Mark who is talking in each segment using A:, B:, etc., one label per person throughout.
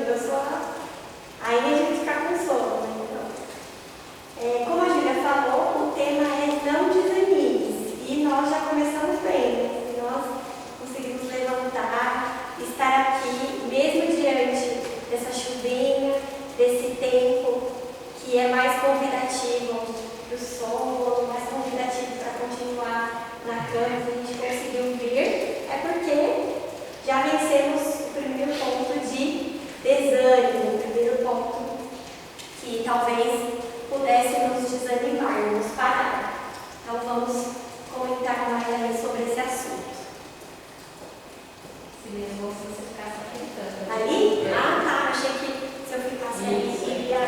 A: eu sou aí a gente fica com sono, né? Então, como a Júlia falou, o tema é não desanimes. E nós já começamos bem, né? Nós conseguimos levantar, estar aqui, mesmo diante dessa chuvinha, desse tempo que é mais convidativo para o sono, mais convidativo para continuar na cama. Se a gente conseguiu vir, é porque já vencemos o primeiro ponto de desânimo, o primeiro ponto que talvez pudesse nos desanimar, nos parar. Então vamos comentar mais sobre esse assunto.
B: Se mesmo se você ficasse acreditando.
A: Ali? Ah, tá. Achei que se eu ficasse ali iria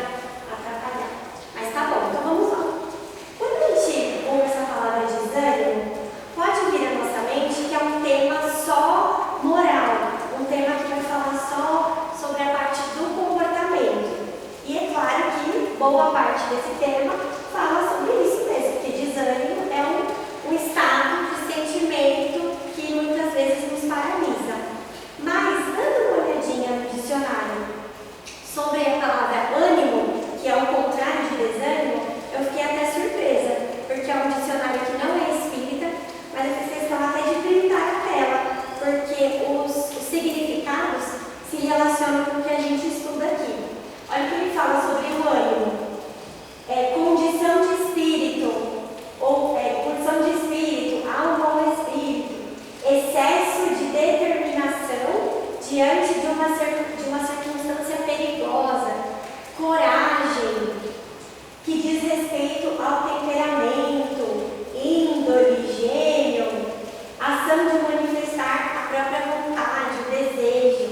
A: atrapalhar. Mas tá bom, então vamos lá. Quando a gente ouve essa palavra desânimo, pode vir à nossa mente que é um tema só moral, um tema que vai falar só sobre a parte do comportamento. E é claro que boa parte desse tema fala sobre isso mesmo, que desânimo é um estado de sentimento que muitas vezes nos paralisa. Mas, dando uma olhadinha no dicionário sobre a palavra ânimo, que é o contrário de desânimo, eu fiquei até surpresa, porque é um dicionário que não é espírita, mas eu fiz questão até de printar a tela, porque os significados se relacionam com o que a gente estuda aqui. Olha o que ele fala sobre o ânimo. Condição de espírito, ou condição de espírito, algo ao espírito, excesso de determinação diante de uma circunstância perigosa, coragem, que diz respeito ao temperamento, índole, gênio, ação de manifestar a própria vontade, o desejo.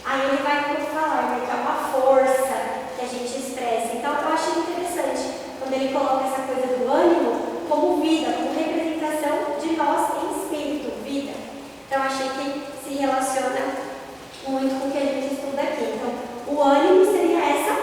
A: Aí ele vai falar, né, que é uma força que a gente expressa. Então eu achei interessante quando ele coloca essa coisa do ânimo como vida, como representação de nós em espírito, vida. Então eu achei que se relaciona muito com o que a gente estuda aqui. Então o ânimo seria essa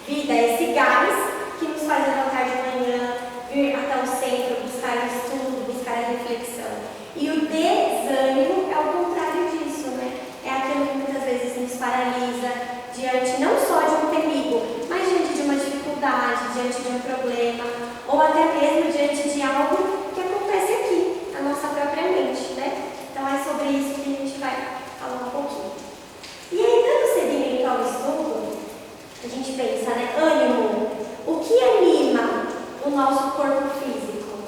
A: vida, esse gás que nos faz levantar de manhã, vir até o centro, buscar o estudo, buscar a reflexão. E o desânimo é o contrário disso, né? É aquilo que muitas vezes nos paralisa diante não só de um perigo, mas diante de uma dificuldade, diante de um problema, ou até mesmo diante de algo que acontece aqui, na nossa própria mente, né? Então é sobre isso que a gente vai falar um pouquinho. E aí, dando seguimento ao estudo, a gente pensa, né? Ânimo. O que anima o nosso corpo físico?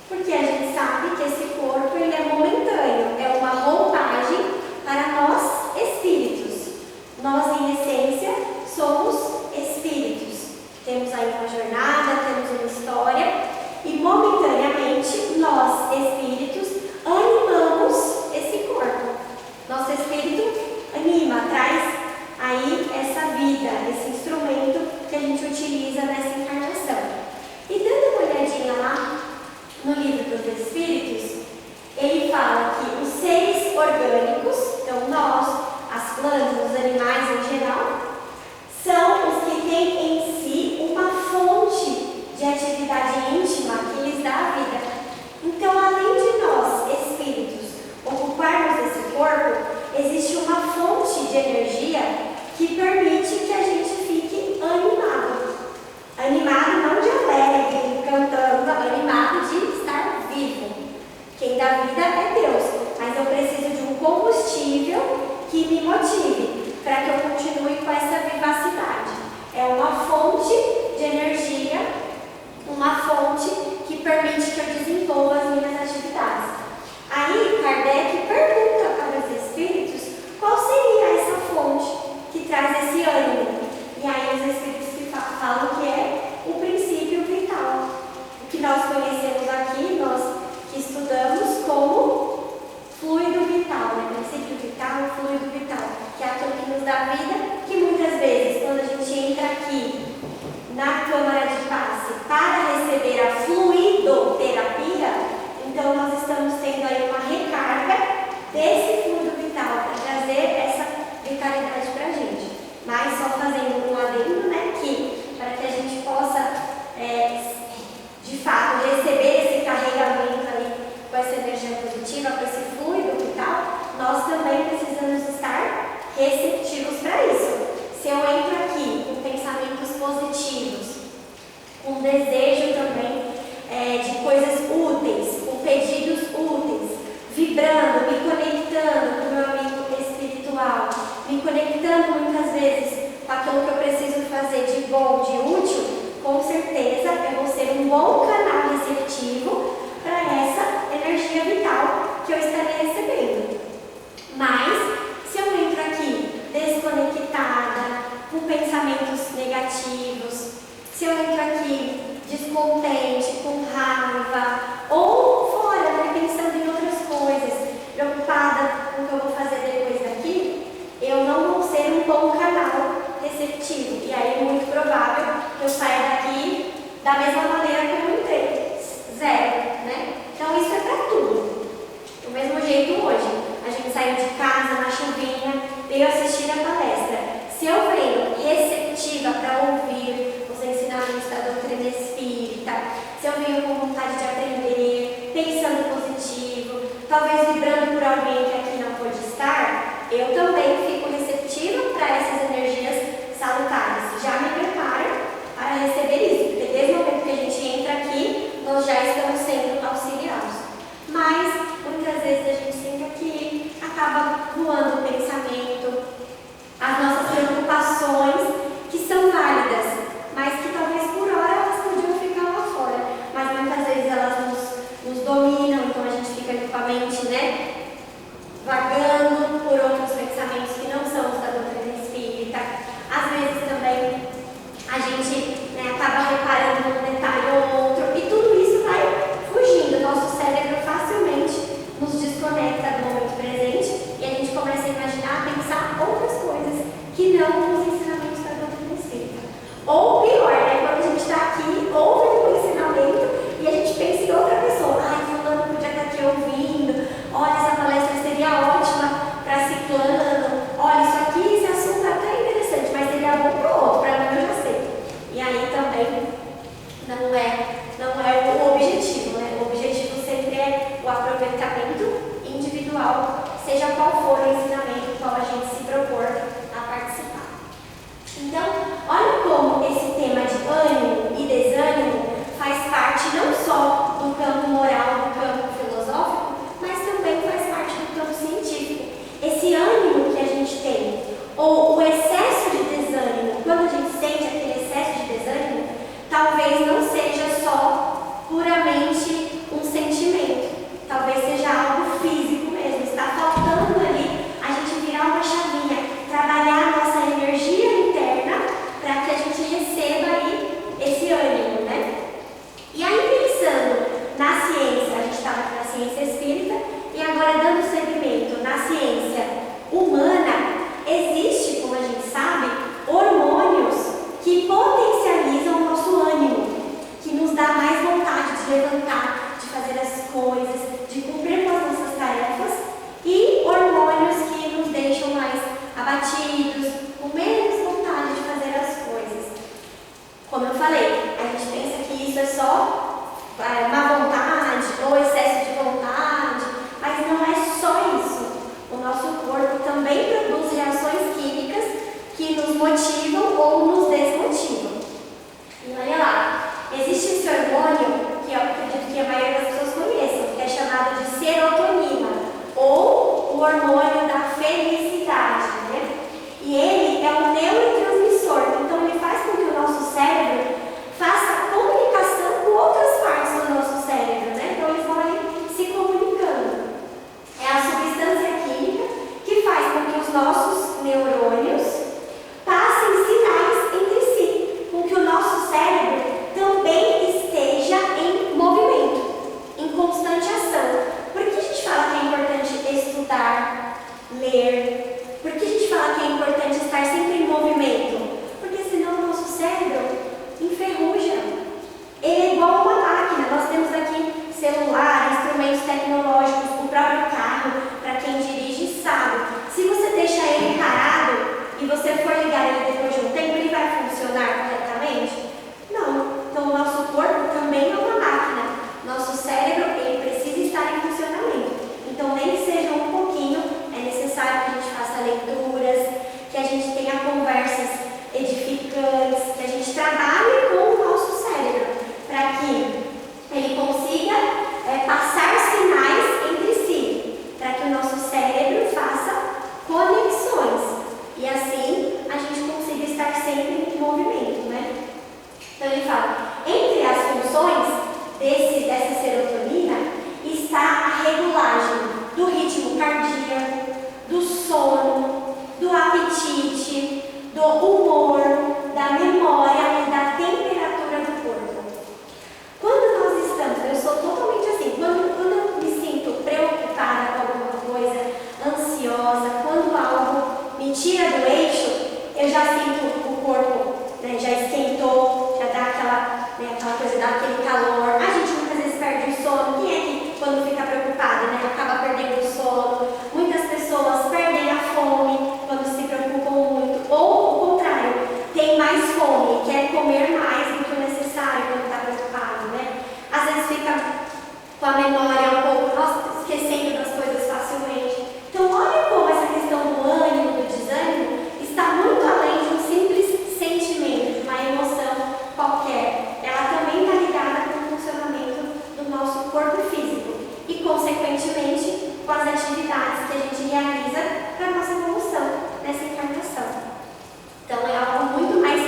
A: Porque a gente sabe que esse corpo ele é momentâneo, é uma roupagem para nós espíritos. Nós, em essência, somos espíritos. Temos aí uma jornada, temos uma história e momentaneamente nós, espíritos, animamos esse corpo. Nosso espírito anima, traz aí essa vida, esse instrumento que a gente utiliza nessa encarnação. E dando uma olhadinha lá no livro dos Espíritos, ele fala que os seres orgânicos, então nós, as plantas, os animais em geral, são os que têm em si uma fonte de atividade íntima que lhes dá a vida. Então, além de nós, espíritos, ocuparmos esse corpo, existe uma fonte de energia que permite que a gente fique animado. Animado não de alegre, cantando, animado de estar vivo. Quem dá vida é Deus, mas eu preciso de um combustível que me motive para que eu continue com essa vivacidade. É uma fonte de energia, uma fonte que permite que eu desenvolva as minhas atividades. Aí Kardec pergunta para os espíritos qual seria essa fonte que traz esse ânimo. E aí os espíritos que falam que é o princípio vital. O que nós conhecemos aqui, nós que estudamos como fluido vital, né? Princípio vital, fluido vital, que é aquilo que nos dá vida, que muitas vezes, quando a gente entra aqui na câmara de passe para receber a fluidoterapia, bom, de útil, com certeza eu vou ser um bom canal receptivo para essa energia vital que eu estarei recebendo. Mas, se eu entro aqui desconectada, com pensamentos negativos, se eu entro aqui descontente, com raiva, ou fora, né, pensando em outras coisas, preocupada com o que eu vou fazer depois daqui, eu não vou ser um bom canal receptivo. E aí é muito provável que eu saia daqui da mesma maneira que eu entrei, zero, né? Então isso é para tudo. Do mesmo jeito hoje, a gente saiu de casa na chuvinha, veio assistir a palestra. Se eu venho receptiva para ouvir os ensinamentos da doutrina espírita, se eu venho com vontade de aprender, pensando positivo, talvez vibrando por alguém que aqui não pode estar, eu também fico receptiva para essas energias salutares. Já me preparo para receber isso, porque desde o momento que a gente entra aqui, nós já estamos sendo auxiliados. Mas, muitas vezes a gente senta aqui, acaba voando o pensamento, as nossas preocupações, que são válidas, mas que talvez por hora elas podiam ficar lá fora. Mas muitas vezes elas nos dominam, então a gente fica com a mente, né, vagando por outros pensamentos que não são os da doutrina espírita. Às vezes também a gente, né, acaba reparando num detalhe ou outro, e tudo isso vai fugindo. Nosso cérebro facilmente nos desconecta do momento presente e a gente começa a imaginar, a pensar outras coisas que não os ensinamentos da doutrina espírita. Ou pior, né, quando a gente está aqui, ouve o ensinamento e a gente pensa em outra pessoa. Ai, fulano podia estar aqui ouvindo, olha, essa palestra seria ótima para ciclano, olha, isso aqui, esse assunto é até interessante, mas seria bom para o outro, para mim eu já sei. E aí também não é o objetivo, né? O objetivo sempre é o aproveitamento individual, seja qual for o ensinamento qual a gente se propor a participar. Então, olha como esse tema de ânimo e desânimo faz parte não só do campo moral, do campo filosófico, mas também faz parte do campo científico. Esse ânimo que a gente tem, ou o excesso de desânimo, quando a gente sente aquele excesso de desânimo, talvez não seja só puramente um sentimento, talvez seja algo físico mesmo. Está faltando ali a gente virar uma chavinha, trabalhar a nossa energia interna para que a gente receba aí esse ânimo, né? E aí, pensando na ciência, a gente estava aqui na ciência espírita, e agora dando seguimento na ciência humana, existe, como a gente sabe, hormônios que potencializam o nosso ânimo, que nos dá mais vontade de levantar, de fazer as coisas, de cumprir com as nossas tarefas, e hormônios que nos deixam mais abatidos, com menos vontade de fazer as coisas. Como eu falei, a gente pensa que isso é só má vontade ou excesso de vontade, mas não é só isso. O nosso corpo também produz reações químicas que nos motivam ou nos desmotivam. E olha lá, existe esse hormônio que eu acredito que a maioria das pessoas conheçam, que é chamado de serotonina, ou o hormônio da felicidade, né? E ele é um neurotransmissor, então ele faz com que o nosso cérebro faça comunicação com outras partes do nosso cérebro, né? Então eles vão ali se comunicando. É a substância química que faz com que os nossos neurônios passem sinais entre si, com que o nosso cérebro também esteja em movimento, em constante ação. Por que a gente fala que é importante estudar, ler? Por que a gente fala que é importante estar sempre em movimento? Porque senão o nosso cérebro enferruja. Ele é igual uma máquina. Nós temos aqui celular, instrumentos tecnológicos, o próprio carro, para quem dirige sabe. Se você deixar ele parado e você for ligar ele depois de um tempo, ele vai funcionar corretamente? Não. Então o nosso corpo também é uma máquina. Nosso cérebro, ele precisa estar em funcionamento. Então nem que seja um pouquinho, é necessário que a gente faça leituras, que a sono, do apetite, do humor, da memória e da temperatura do corpo. Quando nós estamos, eu sou totalmente assim, quando eu me sinto preocupada com alguma coisa, ansiosa, quando algo me tira do eixo, eu já sinto o corpo, né, já esquentou, já dá aquela coisa, dá aquele calor. A gente muitas vezes perde o sono. Quem é que, quando fica preocupado, né, acaba perdendo o sono? Muitas pessoas perdem a fome quando se preocupam muito, ou o contrário, tem mais fome, quer comer mais do que o necessário quando está preocupado, né? Às vezes fica com a memória um pouco, nossa, esquecendo das coisas facilmente. Então, olha como essa questão do ânimo, do desânimo, está muito além de um simples sentimento, de uma emoção qualquer. Ela também está ligada com o funcionamento do nosso corpo físico e, consequentemente, com as atividades que a gente realiza para a nossa evolução nessa encarnação. Então, é algo muito mais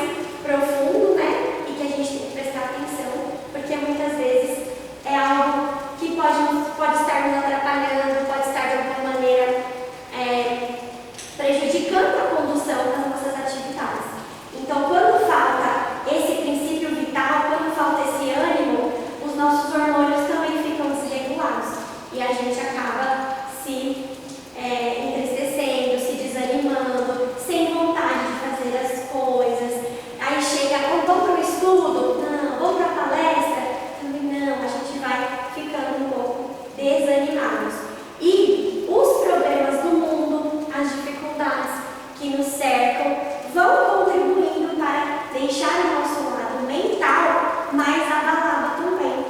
A: profundo, né? E que a gente tem que prestar atenção, porque muitas vezes é algo que pode estar nos atrapalhando, pode estar de alguma maneira prejudicando a condução das nossas atividades. Então, quando falta esse princípio vital, quando falta esse ânimo, os nossos hormônios também ficam desregulados e a gente acaba se entristecendo, se desanimando, sem vontade de fazer as coisas. Aí chega, vamos para o estudo? Não. Vamos para a palestra? Também não. A gente vai ficando um pouco desanimados. E os problemas do mundo, as dificuldades que nos cercam, vão contribuindo para deixar o nosso lado mental mais abalado também.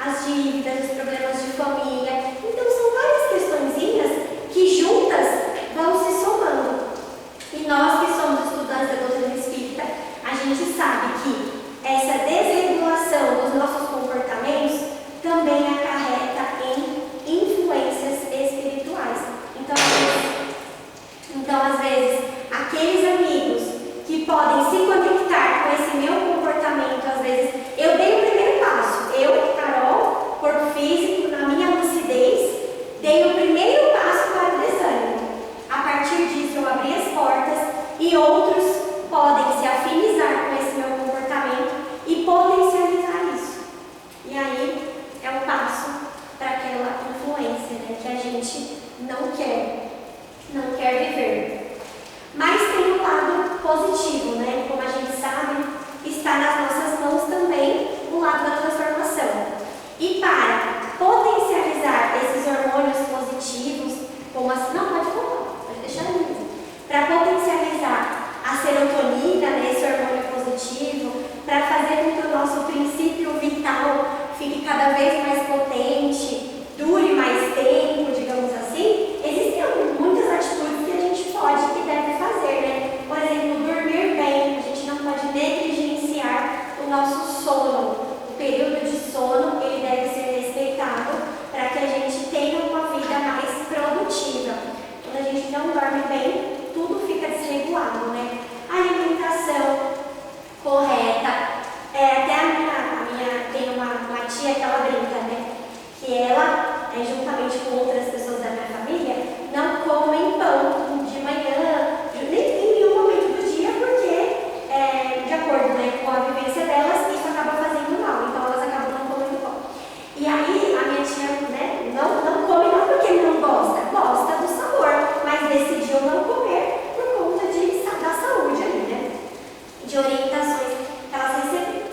A: As dívidas, os problemas de família. Então, são várias questõezinhas que juntas vão se somando. E nós que somos estudantes da doutrina espírita, a gente sabe que essa desregulação dos nossos comportamentos também acarreta em influências espirituais. Então, às vezes, aqueles amigos que podem se conectar com esse meu comportamento, às vezes, eu dei o primeiro passo. Eu, Carol, corpo físico, na minha lucidez, dei o primeiro passo para o desânimo. A partir disso, eu abri as portas e outros podem se afinizar com esse meu comportamento e potencializar isso. E aí, é um passo para aquela influência, né, que a gente não quer viver. Mas tem um lado positivo, né? Como a gente sabe, está nas nossas mãos também o lado da transformação. E para potencializar esses hormônios positivos, como as... Não, pode deixar ali. Para potencializar a serotonina, né, esse hormônio positivo, para fazer com que o nosso princípio vital fique cada vez mais potente, dure mais tempo, digamos assim, existem muitas atitudes que a gente pode e deve fazer, né? Por exemplo, dormir bem. A gente não pode negligenciar o nosso sono. O período de sono, ele deve ser respeitado para que a gente tenha uma vida mais produtiva. Quando a gente não dorme bem, tudo fica desregulado, né? A alimentação correta. Até a minha tem uma tia que ela brinca, né? Que ela, juntamente com outras pessoas da minha família, não comem pão de manhã, nem em nenhum momento do dia, porque, de acordo, né, com a vivência delas, isso acaba fazendo mal. Então, elas acabam não comendo pão. E aí, a minha tia, né, não come não porque não gosta do sabor, mas decidiu não comer por conta da saúde ali, né? De orientações que elas receberam.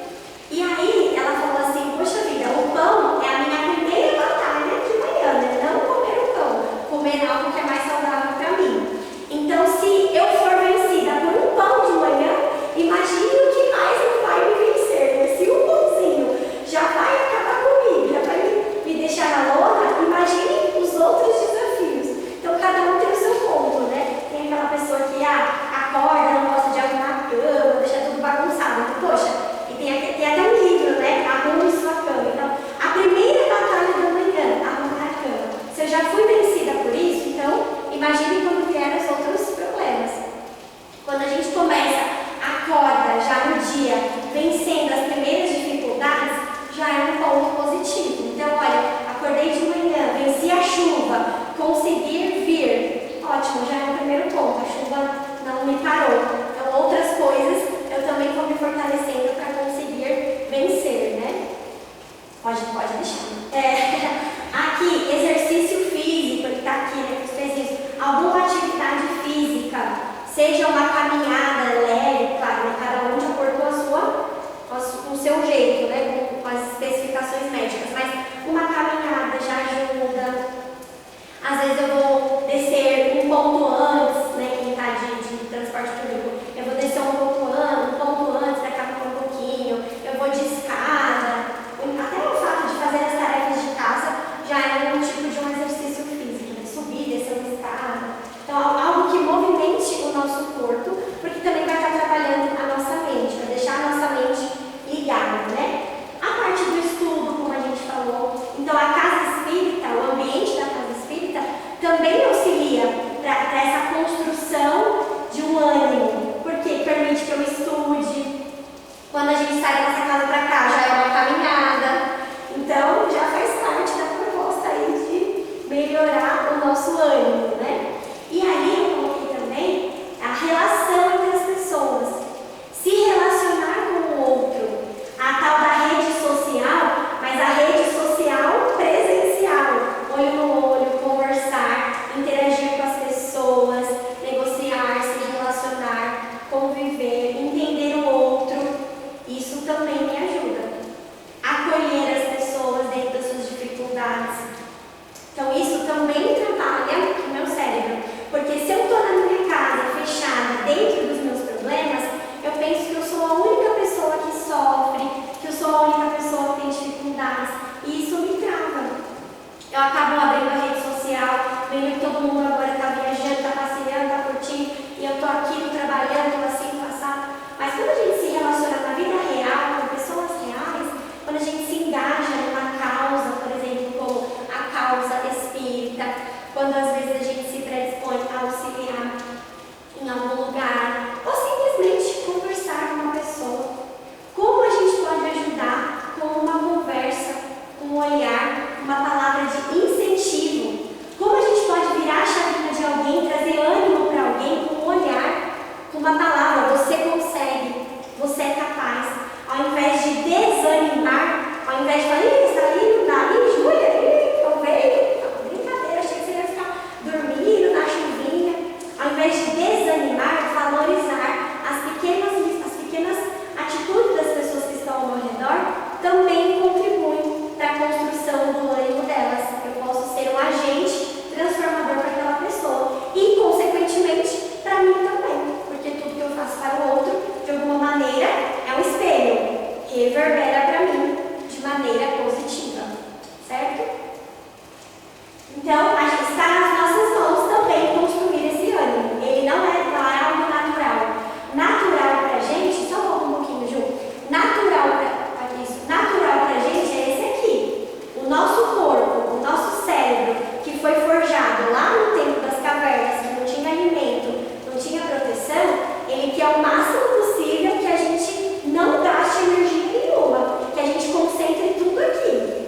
A: E aí, ela falou assim, poxa vida, o pão é a minha primeira batalha de manhã, né? Não comer o pão, comer algo que é mais saudável para mim. Então, se eu for vencida por um pão de manhã, imagine o que mais não vai me vencer, né? Se o pãozinho já vai acabar comigo, já vai me deixar na lona, imagine os outros desafios. Então, cada um tem o seu ponto, né? Tem aquela pessoa que acorda, não gosta de arrumar a cama, deixa tudo bagunçado. Então, poxa, e tem até um livro, né? Arrume sua cama. Então, a primeira batalha da manhã, arrumar a cama. Se eu já fui vencida por isso, então, imagine quando vieram os outros problemas. Quando a gente acorda já no dia, vencendo as primeiras dificuldades, já é um ponto positivo. Então, olha, acordei de manhã, venci a chuva, conseguir vir, ótimo, já é o primeiro ponto. seja uma caminhada leve, claro, né? Cada um de acordo com o seu jeito, né? Com as especificações médicas, mas uma caminhada já ajuda. Às vezes eu vou descer um ponto antes, né? Quem está de transporte público, eu vou descer um ponto antes para caminhar um pouquinho, eu vou de escada. Até o fato de fazer as tarefas de casa já é um tipo de um exercício físico, né? Subir, descer uma escada. Então, algo que movimente o nosso corpo, porque também vai estar trabalhando a nossa mente, vai deixar a nossa mente ligada, né? A parte do estudo, como a gente falou, então a casa espírita, o ambiente da casa espírita, também auxilia para essa construção de um ânimo, porque permite que eu estude. Quando a gente sai da nossa casa para cá, já é uma caminhada, então já faz parte da proposta aí de melhorar o nosso ânimo, né? E aí eu coloquei também a relação entre as pessoas. Se relacionar com o outro, a tal da rede social, mas a rede social presencial, olho no olho, conversar, interagir com as pessoas, negociar, se relacionar, conviver, entender o outro, isso também me ajuda. Acolher as pessoas dentro das suas dificuldades. Então isso também trabalha o meu cérebro, porque se eu estou na minha casa, fechada, dentro dos meus problemas, eu penso que eu sou a única pessoa que sofre, que eu sou a única pessoa que tem dificuldades, e isso me trava. Eu acabo abrindo a rede social, vendo que todo mundo agora está viajando, está passeando, está curtindo, e eu estou aqui, estou trabalhando, estou assim, passado. Mas quando a gente se relaciona na vida real, com pessoas reais, quando a gente se engaja numa causa, por exemplo, como a causa espírita, quando às vezes a gente se predispõe a auxiliar em algum lugar, ou simplesmente conversar com uma pessoa, como a gente pode ajudar com uma conversa, com um olhar, uma palavra de incentivo, como a gente pode virar a chavinha de alguém, trazer ânimo para alguém com um olhar, com uma palavra, você consegue, você é capaz, ao invés de desanimar, ao invés de falar, isso aí não dá, Júlia, eu veio, brincadeira, achei que você ia ficar dormindo na chuvinha, ao invés de desanimar, valorizar as pequenas atitudes das pessoas que estão ao meu redor, também contribuem para a construção do ânimo delas. Eu posso ser um agente transformador para aquela pessoa e, consequentemente, para mim também, porque tudo que eu faço para o outro, de alguma maneira, é um espelho, reverbera para mim de maneira positiva, certo? Então, está nas nossas mãos também construir esse ânimo. Ele não é algo natural. Natural para a gente, só volta um pouquinho, Ju. Natural para a gente é esse aqui. O nosso corpo, o nosso cérebro, que foi forjado lá no tempo das cavernas, que não tinha alimento, não tinha proteção, ele quer o máximo possível que a gente não gaste energia nenhuma, que a gente concentre tudo aqui.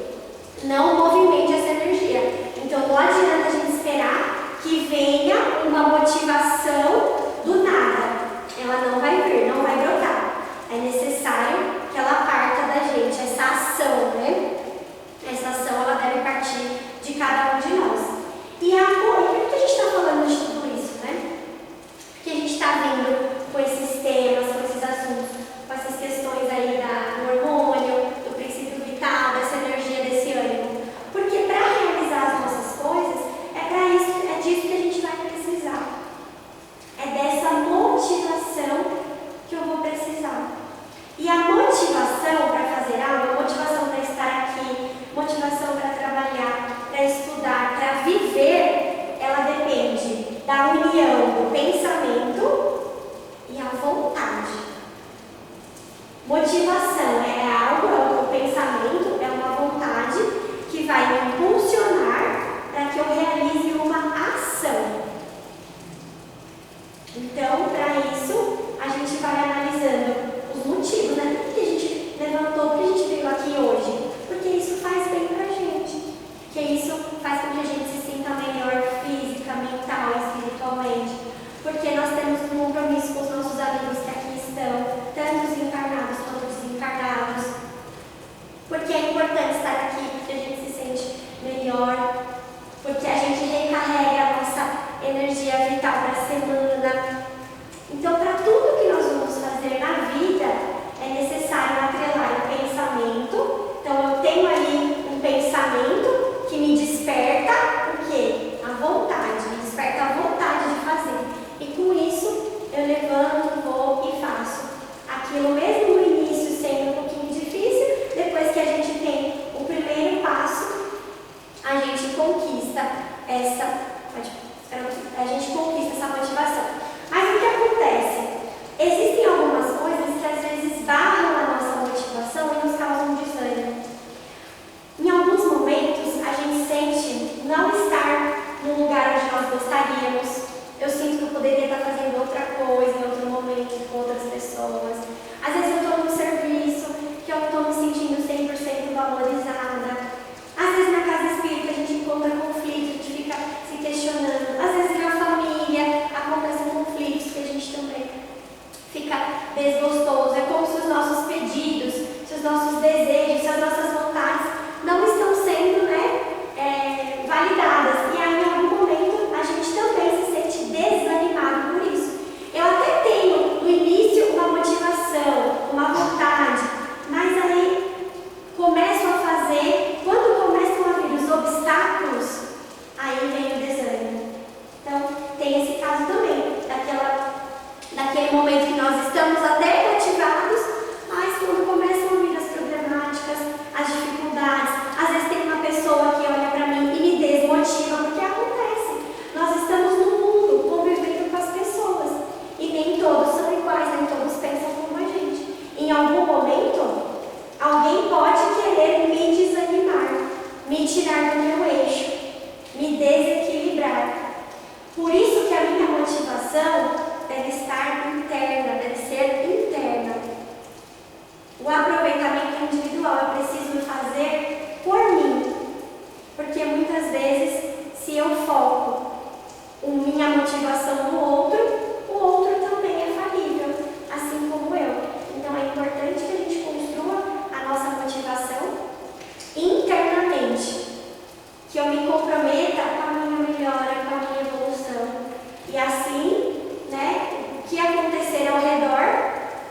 A: Não movimente essa energia. Então não adianta a gente esperar que venha uma motivação do nada. Ela não vai vir, não vai brotar. É necessário que ela parta da gente, essa ação, né? Essa ação ela deve partir de cada um de nós. E por que a gente está falando de tudo isso, né? Porque a gente está vindo com esses temas, com esses assuntos, com essas questões aí do hormônio, do princípio vital, dessa energia, desse ânimo. Porque para realizar as nossas coisas, é disso que a gente vai precisar. É dessa motivação que eu vou precisar. E a motivação para fazer algo, a motivação para estar aqui, motivação para trabalhar, para estudar, para viver, ela depende da união do pensamento e a vontade. Motivação é algo, é um pensamento, é uma vontade que vai me impulsionar para que eu realize uma ação. Então, para isso, a gente vai analisando os motivos, né? Por que a gente levantou, por que a gente veio aqui hoje? Porque isso faz bem pra gente. Porque isso faz com que a gente se sinta melhor física, mental, espiritualmente. Porque nós temos um compromisso com os nossos amigos que aqui estão, tanto os encarnados quanto os desencarnados. a gente conquista essa motivação. Mas o que acontece? Existem algumas coisas que às vezes barram a nossa motivação e nos causam desânimo. Em alguns momentos, a gente sente não estar no lugar onde nós gostaríamos. Eu sinto que eu poderia estar fazendo outra coisa em outro momento, com outras pessoas. Às vezes eu estou num serviço que eu não estou me sentindo 100% valorizada. Às vezes na casa espírita a gente encontra conflitos, a gente fica se questionando. Às vezes na família acontecem conflitos que a gente também fica desgostoso. É como se os nossos pedidos, se os nossos desejos, se as nossas vontades não estão sendo validadas. E aí, em algum momento, a gente também se sente desanimado por isso. Eu até tenho, no início, uma motivação, uma vontade, mas aí começo a fazer, quando começam a vir os obstáculos, aí vem o desânimo. Então, tem esse caso também, daquele momento que nós estamos até motivados, mas quando começam a vir as problemáticas, as dificuldades, às vezes tem uma pessoa que olha para mim e me desmotiva, porque acontece. Nós estamos no mundo, convivendo com as pessoas, e nem todos são iguais, nem todos pensam como a gente. Em algum momento, alguém pode querer me desanimar, me tirar do meu eixo, me desequilibrar. Por isso que a minha motivação deve estar interna, deve ser interna. O aproveitamento individual eu preciso fazer por mim, porque muitas vezes, se eu foco minha motivação no outro, o outro também é falível, assim como eu. Então é importante que a gente construa a nossa motivação internamente, que eu me comprometa com a minha melhora, com a minha evolução. E assim, o que acontecer ao redor,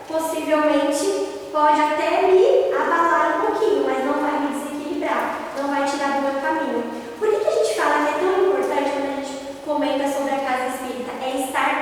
A: possivelmente, pode até me abalar um pouquinho, mas não vai me desequilibrar, não vai tirar do meu caminho. Por que a gente fala que é tão importante quando a gente comenta sobre a casa espírita? É estar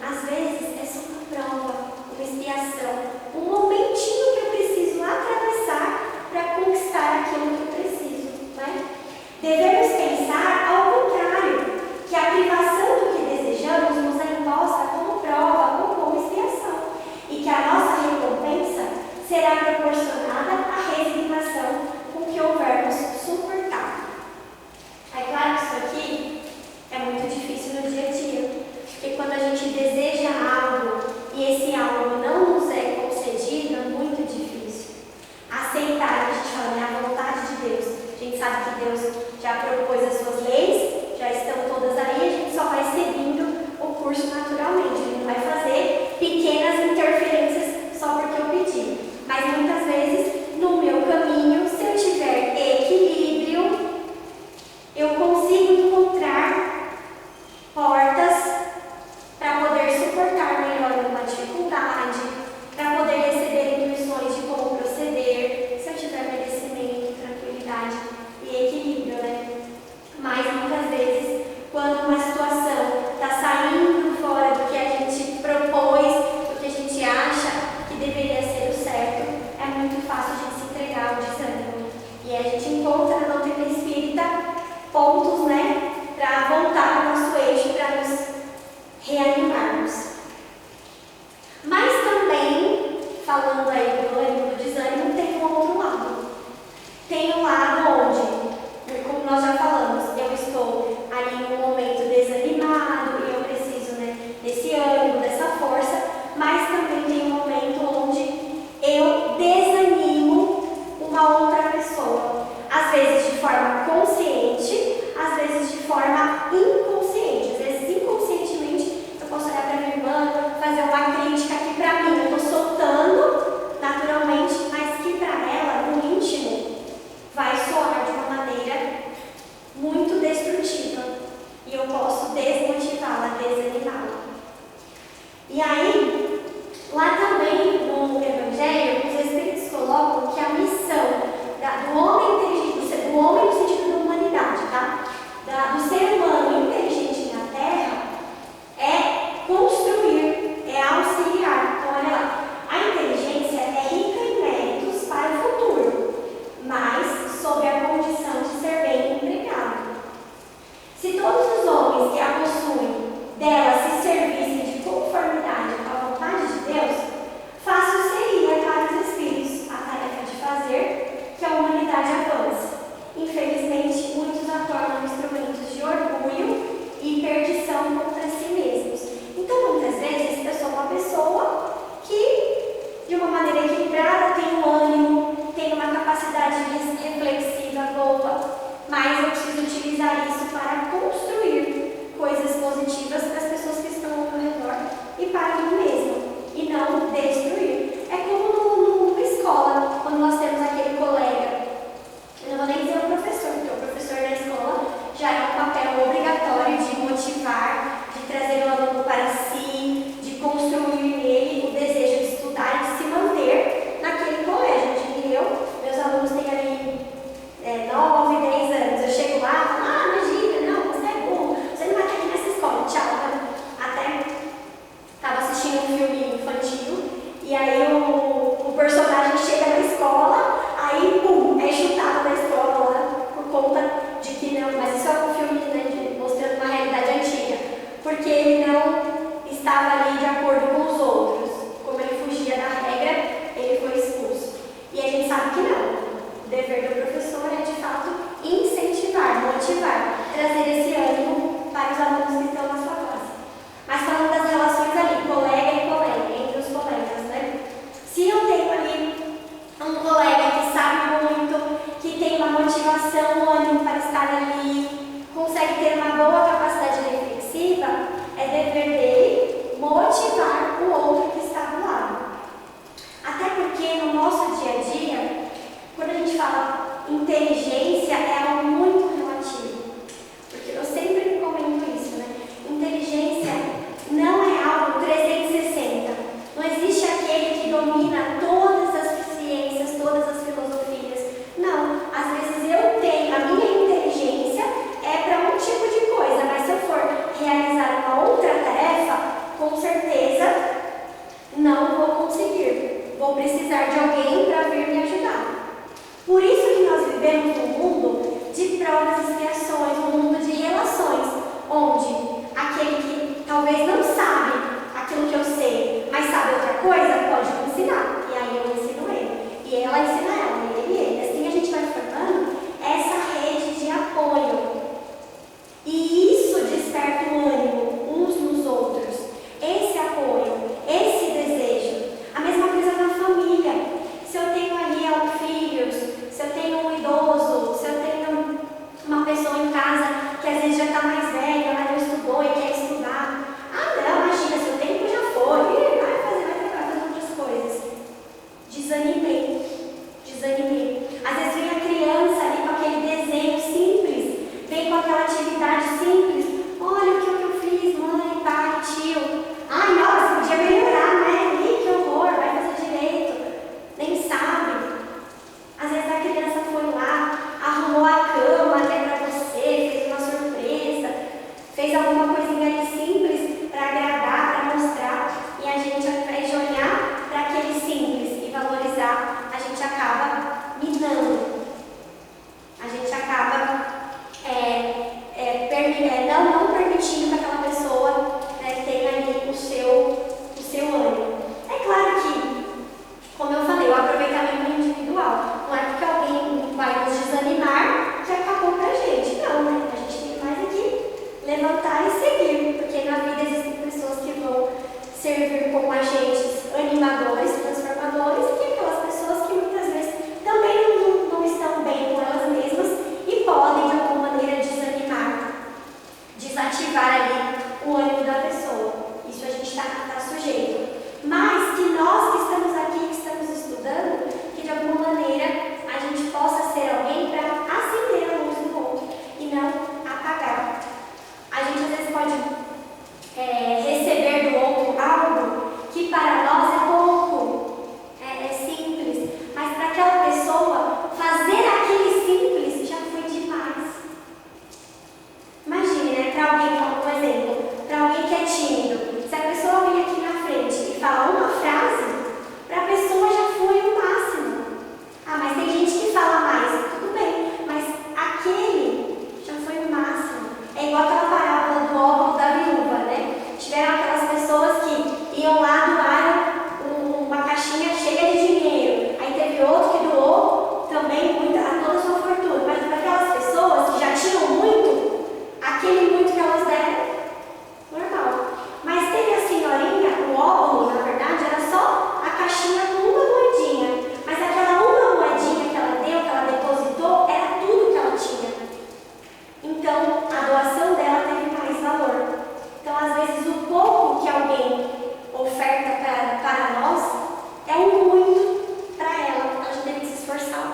A: às vezes é só uma prova, uma expiação, um momentinho que eu preciso atravessar para conquistar aquilo que eu preciso, né? Devemos pensar ao contrário, que a privação do que desejamos nos é imposta como prova ou como expiação, e que a nossa recompensa será proporcionada à resignação com que houvermos suportado. É claro que isso aqui é muito difícil no dia a dia, porque quando a gente deseja algo e esse algo não nos é concedido, é muito difícil aceitar. A gente fala, é a vontade de Deus. A gente sabe que Deus já propôs as suas leis, já estão todas aí, a gente só vai seguindo o curso naturalmente. Ele não vai fazer pequenas interferências só porque eu pedi. Mas muitas vezes, no meu caminho, se eu tiver equilíbrio, eu consigo encontrar portas para poder suportar melhor uma dificuldade, para poder receber intuições de como proceder, se eu tiver merecimento, tranquilidade e equilíbrio, né? Mas muitas vezes, quando uma situação está saindo fora do que a gente propôs, do que a gente acha que deveria ser o certo, é muito fácil a gente se entregar ao desânimo. E a gente encontra na doutrina espírita pontos, né, para voltar ao nosso eixo, para nos reanimarmos. Mas também, falando aí do ânimo, do desânimo, tem um outro lado. Tem um lado onde, como nós já falamos, eu estou ali em um momento desanimado e eu preciso, né, desse ânimo, dessa força, mas também tem um momento onde eu desanimo uma outra pessoa. Às vezes de forma consciente, às vezes de forma inconsciente. Às vezes inconscientemente eu posso olhar para minha irmã, fazer uma crítica que para mim eu estou soltando naturalmente, mas que para ela, no íntimo, vai soar de uma maneira muito destrutiva. E eu posso desmotivá-la, desanimá-la. E aí, lá também no Evangelho, os Espíritos colocam que a missão do homem inteligente, do homem no sentido da humanidade, tá? Do ser humano inteligente na Terra, é construir, é auxiliar. Então, olha lá, a inteligência é rica em méritos para o futuro, mas sob a condição de ser bem empregado. Se todos os homens que a possuem dela se servissem de conformidade com a vontade de Deus, fácil seria para os espíritos a tarefa de fazer que a humanidade avance. Infelizmente, muitos a tornam instrumentos de orgulho e perdição contra si mesmos. Então, muitas vezes, eu sou uma pessoa que, de uma maneira equilibrada, tem um ânimo, tem uma capacidade reflexiva boa, mas eu preciso utilizar isso para construir coisas positivas para as pessoas que estão ao meu redor e para mim mesmo, e não destruir. É como numa escola, quando nós temos aquele colega, eu não vou nem dizer o professor, porque o professor da escola já é um papel obrigatório de motivar, de trazer o aluno para si, de construir nele o desejo de estudar e de se manter naquele colégio. Meus alunos têm ali 9, 10 anos, eu chego lá e falo, imagina, não, você é burro, você não vai estar aqui nessa escola, tchau. Até estava assistindo um filme infantil, e aí o personagem chega na escola, aí pum, é chutado da escola lá, por conta de que não, mas isso é um filme, né, mostrando uma realidade antiga, porque ele não estava ali de acordo com os outros, como ele fugia da regra, ele foi expulso. E a gente sabe que não. O dever do professor é, de fato, incentivar, motivar, trazer esse ânimo para os alunos que estão na sua classe. Mas falando das relações ali, colega e colega, entre os colegas, né? Se eu tenho ali um colega que sabe muito, que tem uma motivação, um ânimo para estar ali, consegue ter uma boa capacidade reflexiva, é dever dele motivar o outro que está do lado. Até porque no nosso dia a dia, quando a gente fala inteligência, é algo muito relativo. Porque eu sempre comento isso, né? Inteligência não é algo 360. Não existe aquele que domina todas as ciências, todas as filosofias. Não. Às vezes eu tenho, a minha inteligência é para um tipo de coisa, mas se eu for realizar uma outra tarefa,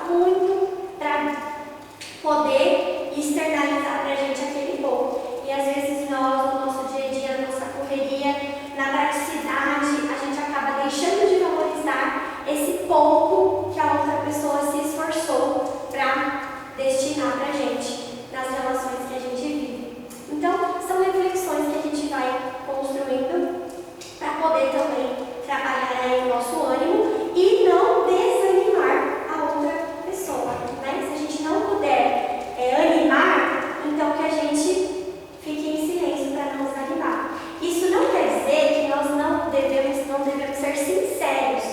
A: muito para poder externalizar para a gente aquele pouco. E às vezes nós, no nosso dia a dia, na nossa correria, na praticidade, a gente acaba deixando de valorizar esse pouco que a outra pessoa se esforçou para destinar para a gente, nas relações que a gente vive. Então, são reflexões que a gente vai construindo para poder também trabalhar aí o nosso ânimo e não desanimar a outra pessoa, né? Se a gente não puder animar, então que a gente fique em silêncio para não desanimar. Isso não quer dizer que nós não devemos ser sinceros,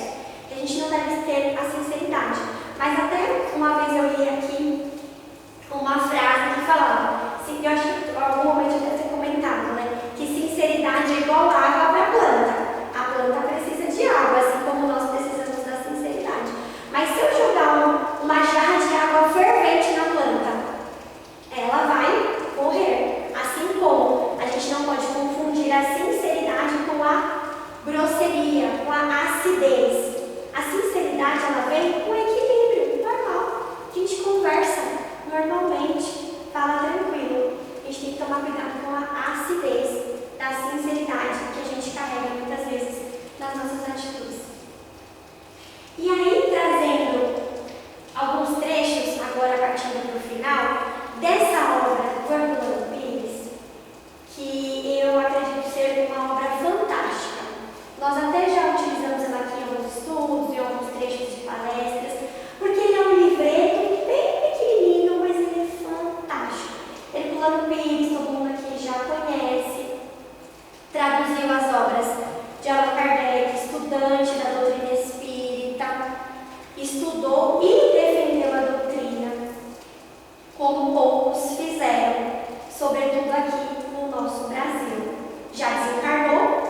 A: que a gente não deve ter a sinceridade. Mas até uma vez eu li aqui uma frase que falava, eu acho que em algum momento eu deve ter comentado, né? Que sinceridade é igual água para a planta. A planta precisa de água, assim como nós precisamos da sinceridade. Mas se eu jogar uma jarra de água fervente na planta, ela vai morrer. Assim como a gente não pode confundir a sinceridade com a grosseria, com a acidez. A sinceridade, ela vem com equilíbrio, normal. A gente conversa normalmente, fala tranquilo. A gente tem que tomar cuidado com a acidez da sinceridade que a gente carrega muitas vezes nas nossas atitudes. E aí, trazendo alguns trechos, agora partindo para o final, dessa obra do Herculano Pires, que eu acredito ser uma obra fantástica. Nós até já utilizamos ela aqui em alguns estudos, em alguns trechos de palestras, porque ele é um livreto bem pequenininho, mas ele é fantástico. Herculano Pires, todo mundo aqui já conhece, traduziu as obras de Allan Kardec, estudante da doutrina espírita, estudou e defendeu a doutrina, como poucos fizeram, sobretudo aqui no nosso Brasil. Já desencarnou,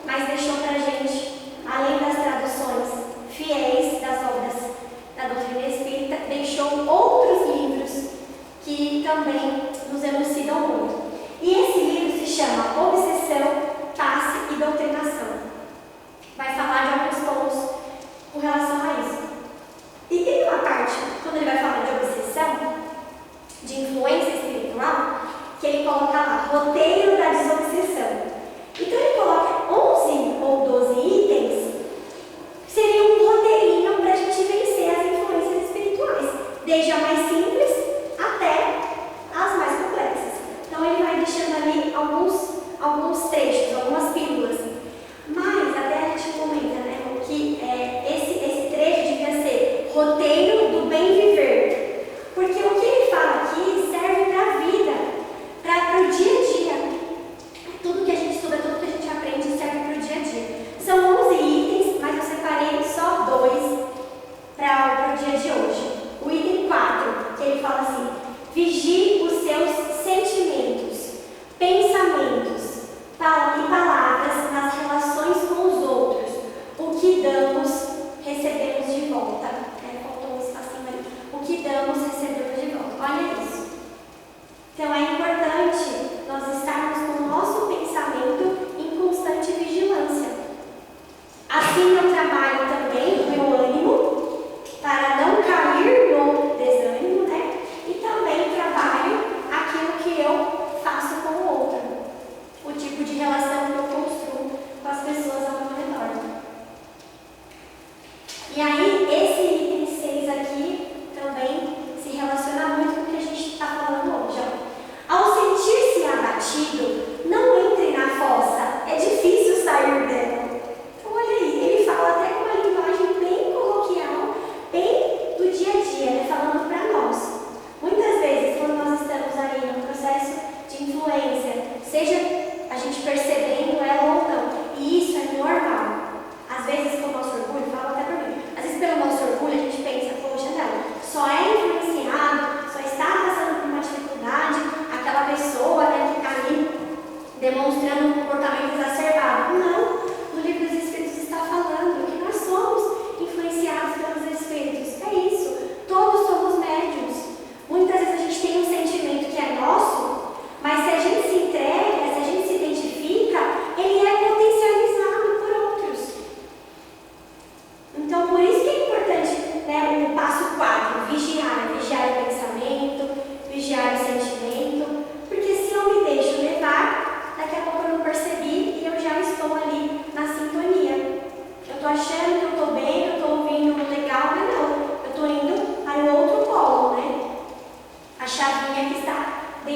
A: mas deixou para a gente, além das traduções fiéis das obras da doutrina espírita, deixou outros livros que também nos elucidam muito. E esse livro se chama Obsessão, Passe e Doutrinação. Vai falar de alguns pontos com relação a isso. E tem uma parte, quando ele vai falar de obsessão, de influência espiritual, que ele coloca lá, roteiro da desobsessão. Então ele coloca 11 ou 12 itens, seria um roteirinho para a gente vencer as influências espirituais, desde a mais simples até as mais complexas. Então ele vai deixando ali alguns trechos, algumas pílulas. Mas até a gente comenta, né, que esse trecho devia ser roteiro do bem viver. Porque o que ele fala aqui serve para a vida, para o dia a dia. Tudo que a gente estuda, tudo que a gente aprende serve para o dia a dia. São 11 itens, mas eu separei só 2 para o dia de hoje. O item 4, que ele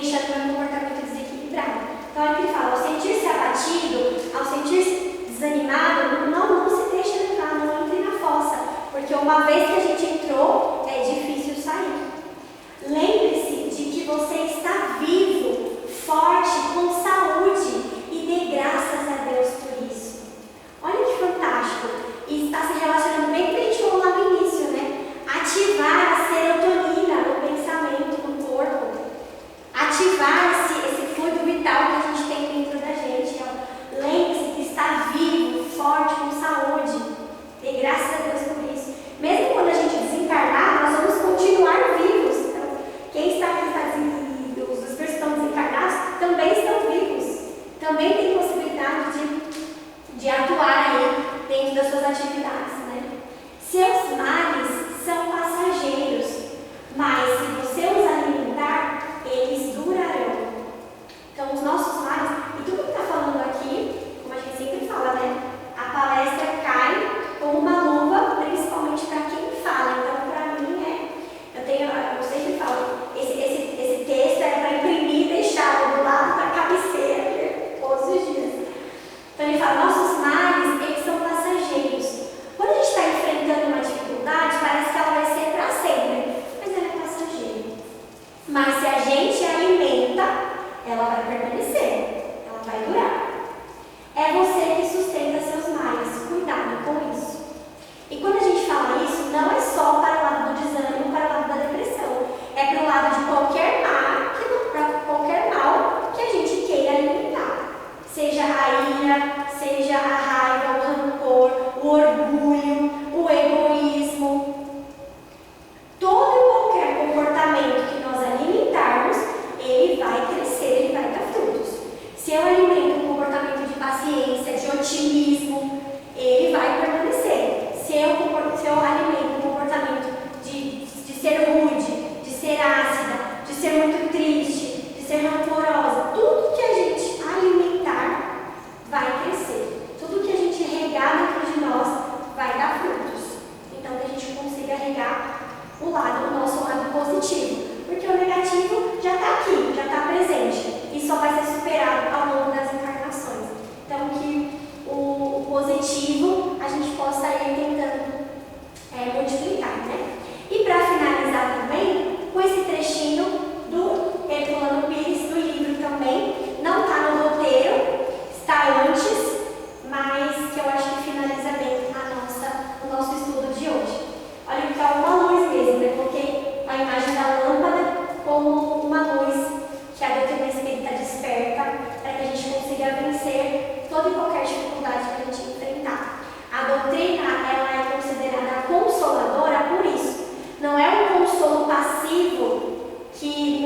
A: deixando o meu comportamento desequilibrado. Então, é que ele fala, ao sentir-se abatido, ao sentir-se desanimado, não se deixe levar, não entre na fossa, porque uma vez que a gente entrou, é difícil sair. Lembre-se de que você está vivo, forte, com saúde, e dê graças a Deus por isso. Olha que fantástico. E está se relacionando bem com o que a gente falou lá no início, né? Ativar a serotonina no pensamento, no corpo. Ativar esse fluido vital que a gente tem dentro da gente. Lembre-se que está vivo, forte, com saúde. Dê graças a Deus por isso. Mesmo quando a gente desencarnar, nós vamos continuar vivos. Então, quem está aqui, os espíritos que estão desencarnados, também estão vivos. Também tem possibilidade de atuar aí dentro das suas atividades, né? Seus males são passageiros, mas se você os alimentar, eles durarão. Então, os nossos males, e tudo que está falando aqui, como a gente sempre fala, né? A palestra cai como uma luva, principalmente para quem fala. Então, para mim, eu sempre falo, esse texto é para imprimir e deixar do lado da cabeceira, todos os dias. Então, ele fala, nossos males, eles são passageiros. Quando a gente está enfrentando uma dificuldade, parece que ela vai ser para sempre, mas ela é passageira. Mas se a gente alimenta, ela vai permanecer, ela vai durar. É você que sustenta seus males, cuidado com isso. E quando a gente fala isso, não é só para o lado do desânimo, para o lado da depressão. É para o lado de qualquer mal que a gente queira alimentar. Seja a ira, seja a raiva, o rancor, o orgulho, o egoísmo. Todo e qualquer comportamento que nós alimentarmos, ele vai crescer, ele vai dar frutos. Se eu alimento um comportamento de paciência, de otimismo, ele vai permanecer. Se eu alimento um comportamento de ser rude, de ser ácida, de ser muito triste, de ser rancorosa, tudo que a gente alimentar vai crescer. Tudo que a gente regar dentro de nós vai dar frutos. Então, que a gente consiga regar o nosso lado positivo. Porque o negativo já está aqui, já está presente. E só vai ser superado ao longo das encarnações. Então, que o positivo a gente possa ir tentando multiplicar, né? E para finalizar também, com esse trechinho do Herculano Pires, do livro também, não está no roteiro, está antes, mas que eu acho que finaliza bem o nosso estudo de hoje. Olha que é uma luz mesmo, né? Coloquei a imagem da lâmpada como uma luz que a doutrina espírita desperta para que a gente consiga vencer toda e qualquer dificuldade que a gente enfrentar. A doutrina, ela é considerada consoladora por isso. Não é um consolo passivo que